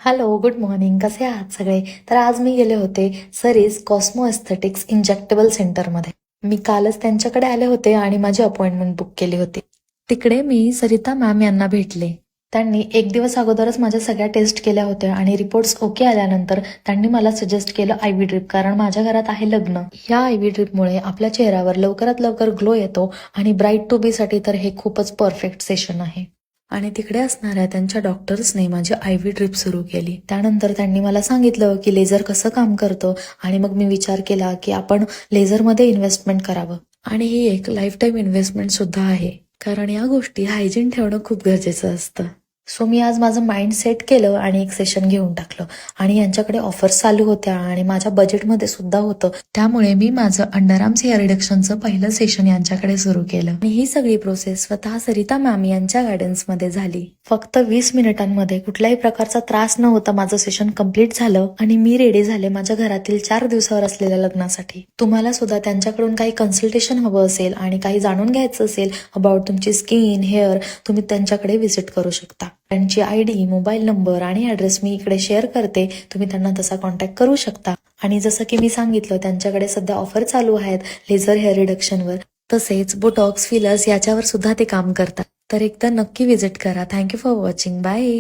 Hello, good morning. कसे आहात सगळे? तर आज मी गेले होते सरीज कॉस्मो एस्थेटिक्स इंजेक्टेबल सेंटरमध्ये. मी कालच त्यांच्याकडे आले होते आणि माझी अपॉइंटमेंट बुक केली होती. तिकडे मी सरिता मॅम यांना भेटले. त्यांनी एक दिवस अगोदरच माझ्या सगळ्या टेस्ट केल्या होत्या आणि रिपोर्ट्स ओके आल्यानंतर त्यांनी मला सजेस्ट केलं आयव्ही ड्रिप, कारण माझ्या घरात आहे लग्न. या आयव्ही ड्रिपमुळे आपल्या चेहऱ्यावर लवकरात लवकर ग्लो येतो आणि ब्राईट टू बी साठी तर हे खूपच परफेक्ट सेशन आहे. आणि तिकडे असणाऱ्या त्यांच्या डॉक्टर्सने माझी आयव्ही ड्रिप सुरू केली. त्यानंतर त्यांनी मला सांगितलं की लेझर कसं काम करतं आणि मग मी विचार केला की आपण लेझरमध्ये इन्व्हेस्टमेंट करावं. आणि ही एक लाईफ टाईम इन्व्हेस्टमेंट सुद्धा आहे, कारण या गोष्टी हायजीन ठेवणं खूप गरजेचं असतं. सो मी आज माझं माइंड सेट केलं आणि एक सेशन घेऊन टाकलं. आणि यांच्याकडे ऑफर्स चालू होत्या आणि माझ्या बजेटमध्ये सुद्धा होतं. त्यामुळे मी माझं अंडरआर्म्स हेअर रिडक्शनचं पहिलं सेशन यांच्याकडे सुरू केलं. आणि ही सगळी प्रोसेस स्वतः सरिता मॅम यांच्या गायडन्समध्ये झाली. फक्त 20 मिनिटांमध्ये कुठल्याही प्रकारचा त्रास न होता माझं सेशन कम्प्लीट झालं आणि मी रेडी झाले माझ्या घरातील 4 दिवसावर असलेल्या लग्नासाठी. तुम्हाला सुद्धा त्यांच्याकडून काही कन्सल्टेशन हवं असेल आणि काही जाणून घ्यायचं असेल अबाउट तुमची स्किन, हेअर, तुम्ही त्यांच्याकडे व्हिजिट करू शकता. त्यांची आयडी, मोबाईल नंबर आणि ऍड्रेस मी इकडे शेअर करते. तुम्ही त्यांना तसा कॉन्टॅक्ट करू शकता. आणि जसं की मी सांगितलं, त्यांच्याकडे सध्या ऑफर चालू आहेत लेझर हेअर रिडक्शनवर, तसेच बोटॉक्स, फिलर्स याच्यावर सुद्धा ते काम करतात. तर एकदा नक्की व्हिजिट करा. Thank you for watching. बाय.